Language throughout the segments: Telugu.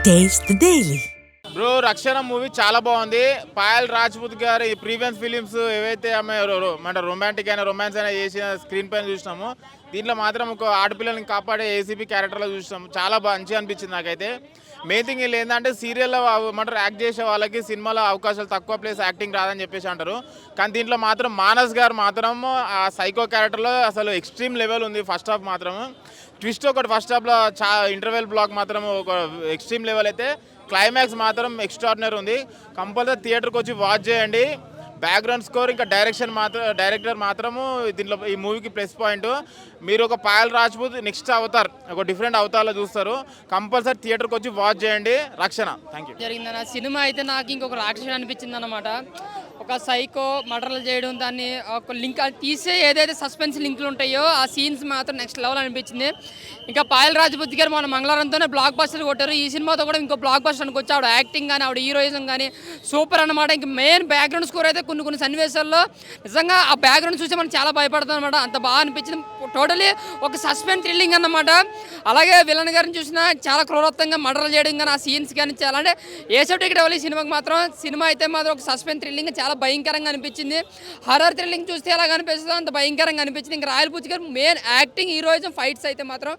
Taste the Daily. బ్రో రక్షణ మూవీ చాలా బాగుంది. పాయల్ రాజ్పుత్ గారి ప్రీవియస్ ఫిలిమ్స్ ఏవైతే ఆమె మన రొమాంటిక్ అయినా రొమాన్స్ అయినా చేసిన స్క్రీన్ పైన చూసినాము, దీంట్లో మాత్రం ఒక ఆడపిల్లని కాపాడే ఏసీపీ క్యారెక్టర్లో చూసినాము. చాలా మంచిగా అనిపించింది నాకైతే. మెయిన్ థింగ్ వీళ్ళు ఏంటంటే సీరియల్లో ఏమంటారు యాక్ట్ చేసే వాళ్ళకి సినిమాలో అవకాశాలు తక్కువ, ప్లేస్ యాక్టింగ్ రాదని చెప్పేసి అంటారు. కానీ దీంట్లో మాత్రం మానస్ గారు మాత్రం ఆ సైకో క్యారెక్టర్లో అసలు ఎక్స్ట్రీమ్ లెవెల్ ఉంది. ఫస్ట్ హాఫ్ మాత్రం ట్విస్ట్ ఒకటి, ఫస్ట్ హాఫ్లో ఇంటర్వెల్ బ్లాక్ మాత్రం ఒక ఎక్స్ట్రీమ్ లెవెల్ అయితే, క్లైమాక్స్ మాత్రం ఎక్స్ట్రాడినరీ ఉంది. కంపల్సరీ థియేటర్కి వచ్చి వాచ్ చేయండి. బ్యాక్గ్రౌండ్ స్కోర్ ఇంకా డైరెక్టర్ మాత్రము దీంట్లో ఈ మూవీకి ప్లస్ పాయింట్. మీరు ఒక పాయల్ రాజ్పూత్ నెక్స్ట్ అవతార్, ఒక డిఫరెంట్ అవతార్లో చూస్తారు. కంపల్సరీ థియేటర్కి వచ్చి వాచ్ చేయండి రక్షణ. Thank you. జరిగిందన్న సినిమా అయితే నాకు ఇంకొక రాక్షసుడు అనిపించింది అన్నమాట. ఒక సైకో మర్డర్లు చేయడం, దాన్ని ఒక లింక్ తీసే ఏదైతే సస్పెన్స్ లింకులు ఉంటాయో ఆ సీన్స్ మాత్రం నెక్స్ట్ లెవెల్ అనిపించింది. ఇంకా పాయల్ రాజ్పూత్ గారు మన మంగళవారంతోనే బ్లాక్ బస్టర్ కొట్టారు. ఈ సినిమాతో కూడా ఇంకో బ్లాక్ బస్టర్ అనుకోవచ్చు. ఆవిడ యాక్టింగ్ కానీ ఆవిడ హీరోయిజం కానీ సూపర్ అన్నమాట. ఇంక మెయిన్ బ్యాక్గ్రౌండ్ స్కోర్ అయితే కొన్ని సన్నివేశాల్లో నిజంగా ఆ బ్యాక్గ్రౌండ్ చూసి మనం చాలా భయపడతాం అనమాట. అంత బాగా అనిపించింది. టోటలీ ఒక సస్పెన్స్ థ్రిల్లింగ్ అన్నమాట. అలాగే విలన్ గారిని చూసినా చాలా క్రూరత్వంగా మర్డర్లు చేయడం కానీ ఆ సీన్స్ కానీ చాలా అంటే ఏ సబ్జెక్ట్ ఇవ్వాలి సినిమాకి మాత్రం. సినిమా అయితే మాత్రం ఒక సస్పెన్స్ థ్రిల్లింగ్ చాలా భయంకరంగా అనిపించింది. హర్రర్ థ్రిల్లింగ్ చూస్తే ఎలా కనిపిస్తుందో అంత భయంకరంగా అనిపించింది. ఇంకా రాయల్ పూచి గారు మెయిన్ యాక్టింగ్, హీరోయిజం, ఫైట్స్ అయితే మాత్రం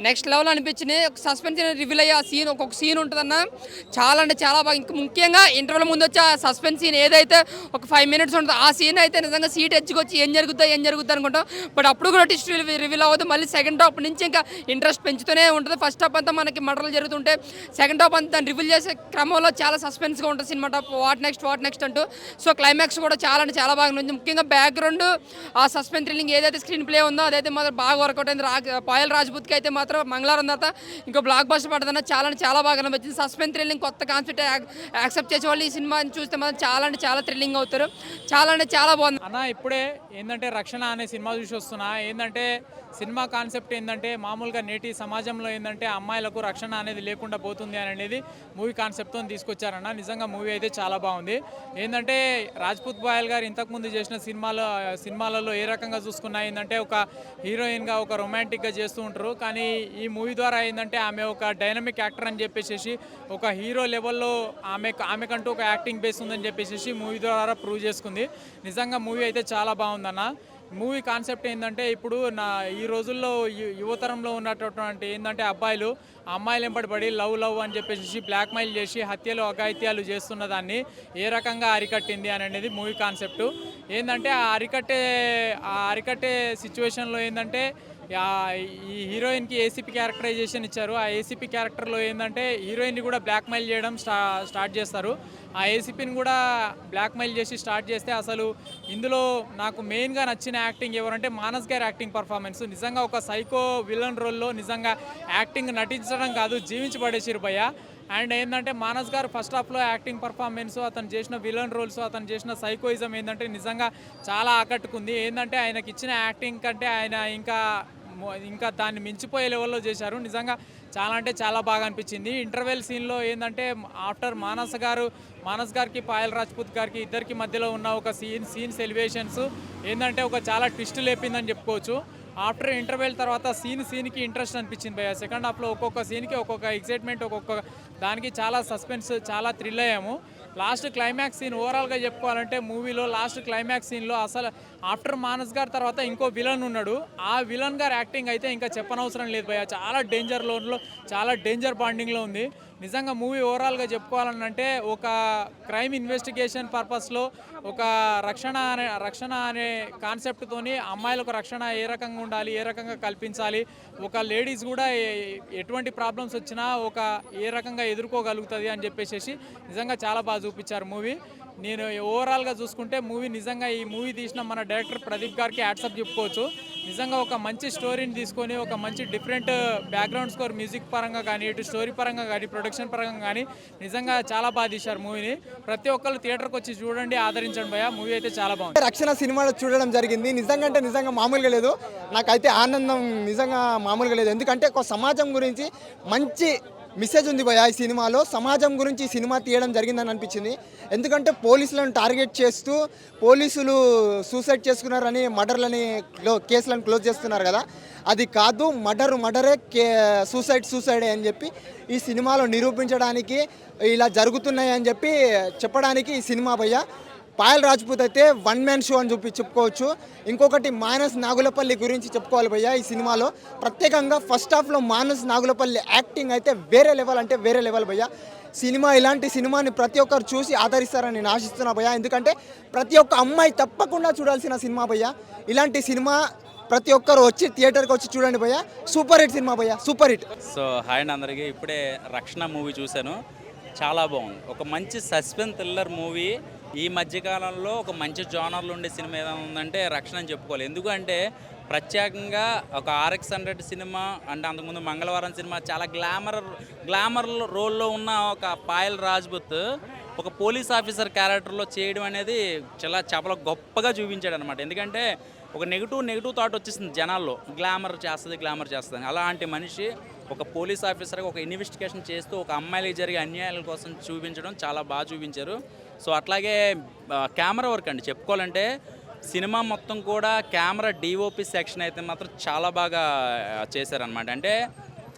నెక్స్ట్ లెవెల్ అనిపించింది. ఒక సస్పెన్స్ రివీల్ అయ్యే ఆ సీన్, ఒక్కొక్క సీన్ ఉంటుందన్న చాలా అంటే చాలా బాగా. ఇంకా ముఖ్యంగా ఇంటర్వ్యూల ముందు వచ్చి ఆ సస్పెన్స్ సీన్ ఏదైతే ఒక 5 minutes ఉంటుందో ఆ సీన్ అయితే నిజంగా సీట్ ఎచ్చుకొచ్చి ఏం జరుగుతుంది అనుకుంటాం. బట్ అప్పుడు కూడా టిస్ట్ రివీల్ అవ్వదు. మళ్ళీ సెకండ్ హాఫ్ నుంచి ఇంకా ఇంట్రెస్ట్ పెంచుతూనే ఉంటుంది. ఫస్ట్ హాఫ్ అంతా మనకి మర్డర్లు జరుగుతుంటే సెకండ్ హాఫ్ అంతా రివీల్ చేసే క్రమంలో చాలా సస్పెన్స్గా ఉంటుంది సినిమా. వాట్ నెక్స్ట్ అంటూ. సో క్లైమాక్స్ కూడా చాలా అంటే చాలా బాగా ఉంది. ముఖ్యంగా బ్యాక్గ్రౌండ్ ఆ సస్పెన్స్ థ్రిల్లింగ్ ఏదైతే స్క్రీన్ ప్లే ఉందో అదైతే మాత్రం బాగా వర్కౌట్ అయింది. పాయల్ రాజ్పూత్కి అయితే మాత్రం మంగళవారం తర్వాత ఇంకో బ్లాక్ బస్టర్ పడుతున్నా చాలా అంటే చాలా బాగా అనిపించింది. సస్పెన్స్ థ్రిల్లింగ్ కొత్త కాన్సెప్ట్ యాక్సెప్ట్ చేసే వాళ్ళు ఈ సినిమాని చూస్తే మాత్రం చాలా అంటే చాలా థ్రిల్లింగ్ అవుతారు. చాలా అంటే చాలా బాగుంది అన్న. ఇప్పుడే ఏంటంటే రక్షణ అనే సినిమా చూసి వస్తున్నా. ఏంటంటే సినిమా కాన్సెప్ట్ ఏంటంటే మామూలుగా నేటి సమాజంలో ఏంటంటే అమ్మాయిలకు రక్షణ అనేది లేకుండా పోతుంది అని అనేది మూవీ కాన్సెప్ట్తో తీసుకొచ్చారన్న. నిజంగా మూవీ అయితే చాలా బాగుంది. ఏంటంటే రాజ్పూత్ పాయల్ గారు ఇంతకుముందు చేసిన సినిమాలలో ఏ రకంగా చూసుకున్నా ఏంటంటే ఒక హీరోయిన్గా ఒక రొమాంటిక్గా చేస్తూ ఉంటారు. కానీ ఈ మూవీ ద్వారా ఏంటంటే ఆమె ఒక డైనమిక్ యాక్టర్ అని చెప్పేసి ఒక హీరో లెవెల్లో ఆమెకంటూ ఒక యాక్టింగ్ బేస్ ఉందని చెప్పేసి మూవీ ద్వారా ప్రూవ్ చేసుకుంది. నిజంగా మూవీ అయితే చాలా బాగుందన్న. మూవీ కాన్సెప్ట్ ఏంటంటే ఇప్పుడు ఈ రోజుల్లో యువతరంలో ఉన్నటువంటి ఏంటంటే అబ్బాయిలు అమ్మాయిలు వెంబడి లవ్ అని చెప్పేసి బ్లాక్మెయిల్ చేసి హత్యలు అఘాయిత్యాలు చేస్తున్న దాన్ని ఏ రకంగా అరికట్టింది అని అనేది మూవీ కాన్సెప్ట్. ఏంటంటే ఆ అరికట్టే సిచ్యువేషన్లో ఏంటంటే ఈ హీరోయిన్కి ఏసీపీ క్యారెక్టరైజేషన్ ఇచ్చారు. ఆ ఏసీపీ క్యారెక్టర్లో ఏంటంటే హీరోయిన్ని కూడా బ్లాక్మెయిల్ చేయడం స్టార్ట్ చేస్తారు. ఆ ఏసీపీని కూడా బ్లాక్మెయిల్ చేసి స్టార్ట్ చేస్తే అసలు ఇందులో నాకు మెయిన్గా నచ్చిన యాక్టింగ్ ఎవరంటే మానస్ గారి యాక్టింగ్ పర్ఫార్మెన్స్. నిజంగా ఒక సైకో విలన్ రోల్లో నిజంగా యాక్టింగ్ నటించడం కాదు, జీవించి పడేసిరు భయ్య. అండ్ ఏంటంటే మానస్ గారు ఫస్ట్ హాఫ్లో యాక్టింగ్ పర్ఫార్మెన్స్, అతను చేసిన విలన్ రోల్స్, అతను చేసిన సైకోయిజం ఏంటంటే నిజంగా చాలా ఆకట్టుకుంది. ఏంటంటే ఆయనకి ఇచ్చిన యాక్టింగ్ కంటే ఆయన ఇంకా దాన్ని మించిపోయే లెవెల్లో చేశారు. నిజంగా చాలా అంటే చాలా బాగా అనిపించింది. ఇంటర్వెల్ సీన్లో ఏంటంటే ఆఫ్టర్ మానస్ గారికి పాయల్ రాజ్పూత్ గారికి ఇద్దరికి మధ్యలో ఉన్న ఒక సీన్స్ ఎలివేషన్స్ ఏంటంటే ఒక చాలా ట్విస్ట్ లేపిందని చెప్పుకోవచ్చు. ఆఫ్టర్ ఇంటర్వెల్ తర్వాత సీన్కి ఇంట్రెస్ట్ అనిపించింది భయ్య. సెకండ్ హాఫ్లో ఒక్కొక్క సీన్కి ఒక్కొక్క ఎక్సైట్మెంట్, ఒక్కొక్క దానికి చాలా సస్పెన్స్, చాలా థ్రిల్ అయ్యాము. లాస్ట్ క్లైమాక్స్ సీన్ ఓవరాల్గా చెప్పుకోవాలంటే మూవీలో లాస్ట్ క్లైమాక్స్ సీన్లో అసలు ఆఫ్టర్ మానస్ గారి తర్వాత ఇంకో విలన్ ఉన్నాడు. ఆ విలన్ గారి యాక్టింగ్ అయితే ఇంకా చెప్పనవసరం లేదు భయ్య. చాలా చాలా డేంజర్ బాండింగ్లో ఉంది. నిజంగా మూవీ ఓవరాల్గా చెప్పుకోవాలంటే ఒక క్రైమ్ ఇన్వెస్టిగేషన్ పర్పస్లో ఒక రక్షణ అనే కాన్సెప్ట్తోని అమ్మాయిలకు రక్షణ ఏ రకంగా ఉండాలి, ఏ రకంగా కల్పించాలి, ఒక లేడీస్ కూడా ఎటువంటి ప్రాబ్లమ్స్ వచ్చినా ఏ రకంగా ఎదుర్కోగలుగుతుంది అని చెప్పేసి నిజంగా చాలా బాగా చూపించారు మూవీ. నేను ఓవరాల్గా చూసుకుంటే నిజంగా ఈ మూవీ తీసిన మన డైరెక్టర్ ప్రదీప్ గారికి హ్యాట్సప్ చెప్పుకోవచ్చు. నిజంగా ఒక మంచి స్టోరీని తీసుకొని ఒక మంచి డిఫరెంట్ బ్యాక్గ్రౌండ్ స్కోర్, మ్యూజిక్ పరంగా కానీ, ఇటు స్టోరీ పరంగా కానీ, ప్రొడక్షన్ పరంగా కానీ నిజంగా చాలా బాగా తీశారు మూవీని. ప్రతి ఒక్కరు థియేటర్కి వచ్చి చూడండి, ఆదరించండి భయ్య. మూవీ అయితే చాలా బాగుంది. రక్షణ సినిమాలో చూడడం జరిగింది. నిజంగా మామూలుగా లేదు. నాకైతే ఆనందం నిజంగా మామూలుగా లేదు. ఎందుకంటే ఒక సమాజం గురించి మంచి మెసేజ్ ఉంది భయ్యా ఈ సినిమాలో. సమాజం గురించి ఈ సినిమా తీయడం జరిగిందని అనిపించింది. ఎందుకంటే పోలీసులను టార్గెట్ చేస్తూ పోలీసులు సూసైడ్ చేసుకున్నారని మర్డర్లని కేసులను క్లోజ్ చేస్తున్నారు కదా, అది కాదు, మర్డరే సూసైడే అని చెప్పి ఈ సినిమాలో నిరూపించడానికి, ఇలా జరుగుతున్నాయి అని చెప్పి చెప్పడానికి ఈ సినిమా భయ్యా. పాయల్ రాజ్పూత్ అయితే వన్ మ్యాన్ షో అని చెప్పుకోవచ్చు. ఇంకొకటి మానస్ నాగులపల్లి గురించి చెప్పుకోవాలి భయ్యా. ఈ సినిమాలో ప్రత్యేకంగా ఫస్ట్ హాఫ్లో మానస్ నాగులపల్లి యాక్టింగ్ అయితే వేరే లెవెల్ భయ్యా. సినిమా ఇలాంటి సినిమాని ప్రతి ఒక్కరు చూసి ఆదరిస్తారని నేను ఆశిస్తున్నా భయ్యా. ఎందుకంటే ప్రతి ఒక్క అమ్మాయి తప్పకుండా చూడాల్సిన సినిమా భయ్యా. ఇలాంటి సినిమా ప్రతి ఒక్కరు వచ్చి థియేటర్కి వచ్చి చూడండి భయ్యా. సూపర్ హిట్ సినిమా భయ్యా, సూపర్ హిట్. సో హాయ్ అండి అందరికీ. ఇప్పుడే రక్షణ మూవీ చూశాను, చాలా బాగుంది. ఒక మంచి సస్పెన్స్ థ్రిల్లర్ మూవీ. ఈ మధ్యకాలంలో ఒక మంచి జోనర్లు ఉండే సినిమా ఏదైనా ఉందంటే రక్షణ అని చెప్పుకోవాలి. ఎందుకంటే ప్రత్యేకంగా ఒక RX-100 సినిమా అంటే అంతకుముందు మంగళవారం సినిమా చాలా గ్లామర్ రోల్లో ఉన్న ఒక పాయల్ రాజ్పుత్ ఒక పోలీస్ ఆఫీసర్ క్యారెక్టర్లో చేయడం అనేది చాలా గొప్పగా చూపించాడు అనమాట. ఎందుకంటే ఒక నెగిటివ్ థాట్ వచ్చేసింది జనాల్లో, గ్లామర్ చేస్తుంది. అలాంటి మనిషి ఒక పోలీస్ ఆఫీసర్గా ఒక ఇన్వెస్టిగేషన్ చేస్తూ ఒక అమ్మాయిలకి జరిగే అన్యాయాల కోసం చూపించడం చాలా బాగా చూపించారు. సో అట్లాగే కెమెరా వర్క్ అండి చెప్పుకోవాలంటే సినిమా మొత్తం కూడా కెమెరా DOP సెక్షన్ అయితే మాత్రం చాలా బాగా చేశారనమాట. అంటే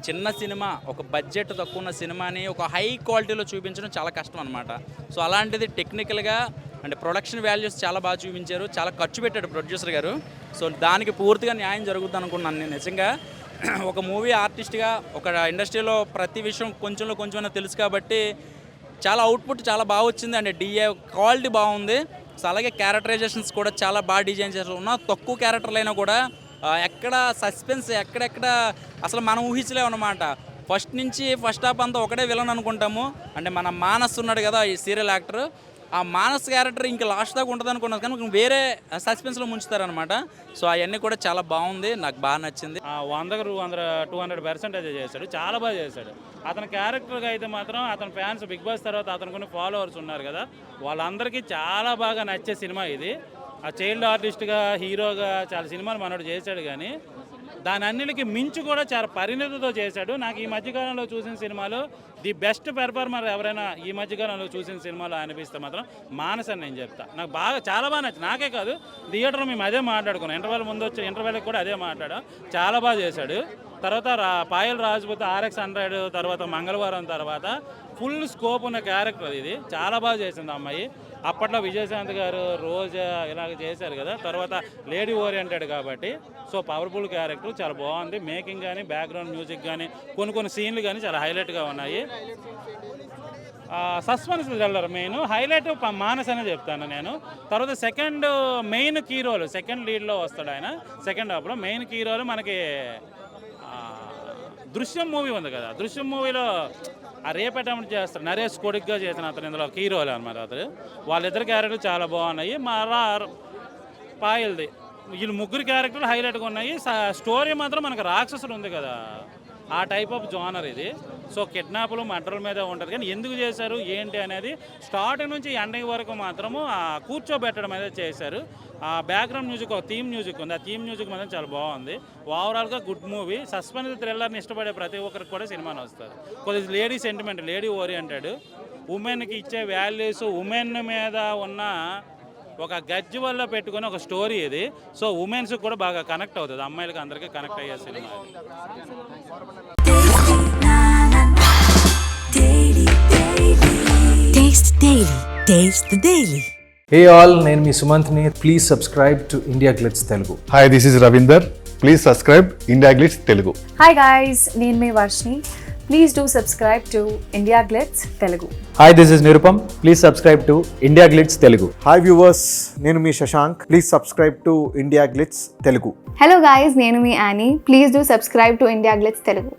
చిన్న సినిమా, ఒక బడ్జెట్ తక్కువ ఉన్న సినిమాని ఒక హై క్వాలిటీలో చూపించడం చాలా కష్టం అనమాట. సో అలాంటిది టెక్నికల్గా అంటే ప్రొడక్షన్ వాల్యూస్ చాలా బాగా చూపించారు. చాలా ఖర్చు పెట్టాడు ప్రొడ్యూసర్ గారు. సో దానికి పూర్తిగా న్యాయం జరుగుద్ది అనుకున్నాను నేను నిజంగా. ఒక మూవీ ఆర్టిస్ట్గా ఒక ఇండస్ట్రీలో ప్రతి విషయం కొంచెం తెలుసు కాబట్టి చాలా అవుట్పుట్ చాలా బాగా వచ్చింది. అంటే DA క్వాలిటీ బాగుంది. సో అలాగే క్యారెక్టరైజేషన్స్ కూడా చాలా బాగా డిజైన్ చేశారు. ఉన్న తక్కువ క్యారెక్టర్లు అయినా కూడా ఎక్కడ సస్పెన్స్ ఎక్కడెక్కడ అసలు మనం ఊహించలేమన్నమాట. ఫస్ట్ హాఫ్ అంతా ఒకటే విలన్ అనుకుంటాము. అంటే మన మానస్ ఉన్నాడు కదా ఈ సీరియల్ యాక్టర్, ఆ మానస్ క్యారెక్టర్ ఇంకా లాస్ట్ దాకా ఉంటుంది అనుకున్నాను, కానీ వేరే సస్పెన్స్లో ముంచుతారనమాట. సో అవన్నీ కూడా చాలా బాగుంది, నాకు బాగా నచ్చింది. 100-200% అయితే చేశాడు, చాలా బాగా చేశాడు. అతని క్యారెక్టర్గా అయితే మాత్రం అతని ఫ్యాన్స్ బిగ్ బాస్ తర్వాత అతను కొన్ని ఫాలోవర్స్ ఉన్నారు కదా, వాళ్ళందరికీ చాలా బాగా నచ్చే సినిమా ఇది. ఆ చైల్డ్ ఆర్టిస్ట్గా హీరోగా చాలా సినిమాలు మనోడు చేశాడు, కానీ దాని అన్నిటికీ మించి కూడా చాలా పరిణతితో చేశాడు. నాకు ఈ మధ్యకాలంలో చూసిన సినిమాలో ది బెస్ట్ పెర్ఫార్మర్ ఎవరైనా ఈ మధ్యకాలంలో చూసిన సినిమాలో అనిపిస్తే మాత్రం మానస్ అని నేను చెప్తా. నాకు చాలా బాగా నచ్చింది. నాకే కాదు, థియేటర్లో మేము అదే మాట్లాడుకున్నాం. ఇంటర్వెల్ ముందు వచ్చే ఇంటర్వెల్కి కూడా అదే మాట్లాడాం. చాలా బాగా చేశాడు. తర్వాత పాయల్ రాజ్పుత్ RX-100 తర్వాత మంగళవారం తర్వాత ఫుల్ స్కోప్ ఉన్న క్యారెక్టర్ ఇది. చాలా బాగా చేసింది అమ్మాయి. అప్పట్లో విజయశాంతి గారు రోజా ఇలాగ చేశారు కదా, తర్వాత లేడీ ఓరియంటెడ్ కాబట్టి సో పవర్ఫుల్ క్యారెక్టర్, చాలా బాగుంది. మేకింగ్ కానీ బ్యాక్గ్రౌండ్ మ్యూజిక్ కానీ కొన్ని సీన్లు కానీ చాలా హైలైట్గా ఉన్నాయి. Suspense thriller main highlight Manas అనే చెప్తాను నేను. తర్వాత మెయిన్ కీ రోల్ సెకండ్ లీడ్లో వస్తాడు ఆయన. సెకండ్ హాఫ్లో మెయిన్ కీ రోల్ మనకి దృశ్యం మూవీ ఉంది కదా, దృశ్యం మూవీలో ఆ రేప్ అటెంప్ట్ చేస్తాడు నరేష్ కొడుకుగా చేసిన అతను ఇందులో కీ రోల్ అనమాట. అతను వాళ్ళిద్దరు క్యారెక్టర్లు చాలా బాగున్నాయి. పాయల్ది వీళ్ళు ముగ్గురు క్యారెక్టర్లు హైలైట్గా ఉన్నాయి. స్టోరీ మాత్రం మనకు రాక్షసుడు ఉంది కదా, ఆ టైప్ ఆఫ్ జోనర్ ఇది. సో కిడ్నాప్లు మర్డర్ల మీద ఉంటుంది, కానీ ఎందుకు చేశారు ఏంటి అనేది స్టార్టింగ్ నుంచి ఎండింగ్ వరకు మాత్రము కూర్చోబెట్టడం అనేది చేశారు. ఆ బ్యాక్గ్రౌండ్ మ్యూజిక్ ఒక థీమ్ మ్యూజిక్ ఉంది, ఆ థీమ్ మ్యూజిక్ మాత్రం చాలా బాగుంది. ఓవరాల్గా గుడ్ మూవీ. సస్పెన్స్ థ్రిల్లర్ని ఇష్టపడే ప్రతి ఒక్కరికి కూడా సినిమాని వస్తుంది. కొద్దిగా లేడీ సెంటిమెంట్, లేడీ ఓరియంటెడ్, ఉమెన్కి ఇచ్చే వాల్యూస్, ఉమెన్ మీద ఉన్న ఒక గజ్జి వల్ల పెట్టుకుని ఒక స్టోరీ ఇది. సో ఉమెన్స్ కూడా బాగా కనెక్ట్ అవుతుంది, అమ్మాయిలకి అందరికీ కనెక్ట్ అయ్యే సినిమా. Taste the Daily. Hey all, నేను మీ సుమంత్ని. Please subscribe to India Glitz Telugu. Hi, this is Ravinder. Please subscribe India Glitz Telugu. Hi guys, నేను మీ Varshini. Please do subscribe to India Glitz Telugu. Hi, this is Nirupam. Please subscribe to India Glitz Telugu. Hi viewers, నేను మీ Shashank. Please subscribe to India Glitz Telugu. Hello guys, నేను మీ Annie. Please do subscribe to India Glitz Telugu.